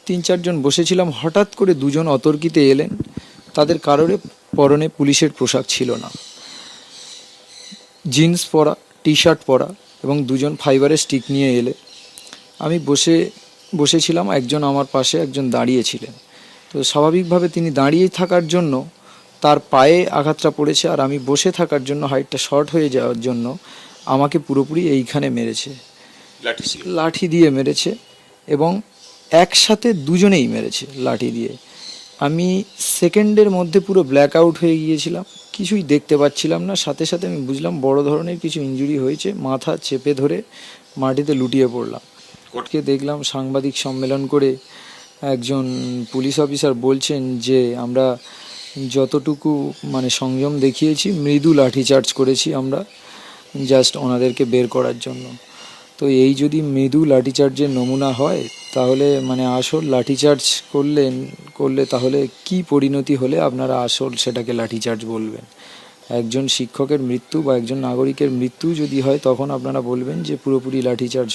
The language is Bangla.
3-4 জন বসেছিলাম, হঠাৎ করে দুজন অতর্কিতে এলেন। তাদের কারোর পরনে পুলিশের পোশাক ছিল না, জিন্স পরা, টি শার্ট পরা, এবং দুজন ফাইবারের স্টিক নিয়ে এলে। আমি বসেছিলাম, একজন আমার পাশে, একজন দাঁড়িয়েছিলেন। তো স্বাভাবিকভাবে তিনি দাঁড়িয়ে থাকার জন্য তার পায়ে আঘাতটা পড়েছে, আর আমি বসে থাকার জন্য হাইটটা শর্ট হয়ে যাওয়ার জন্য আমাকে পুরোপুরি এইখানে মেরেছে, লাঠি দিয়ে মেরেছে, এবং একসাথে দুজনেই মেরেছে লাঠি দিয়ে। আমি সেকেন্ডের মধ্যে পুরো ব্ল্যাক আউট হয়ে গিয়েছিলাম, কিছুই দেখতে পাচ্ছিলাম না। সাথে সাথে আমি বুঝলাম বড় ধরনের কিছু ইনজুরি হয়েছে, মাথা চেপে ধরে মাটিতে লুটিয়ে পড়লাম। কোর্টকে দেখলাম সাংবাদিক সম্মেলন করে একজন পুলিশ অফিসার বলছেন যে আমরা যতটুকু সংযম দেখিয়েছি, মৃদু লাঠিচার্জ করেছি আমরা, জাস্ট ওনাদেরকে বের করার জন্য। তো এই যদি মৃদু লাঠিচার্জের নমুনা হয়, তাহলে আসল লাঠিচার্জ করলে তাহলে কি পরিণতি হলে আপনারা আসল সেটাকে লাঠিচার্জ বলবেন? একজন শিক্ষকের মৃত্যু বা একজন নাগরিকের মৃত্যু যদি হয়, তখন আপনারা বলবেন যে পুরোপুরি লাঠিচার্জ।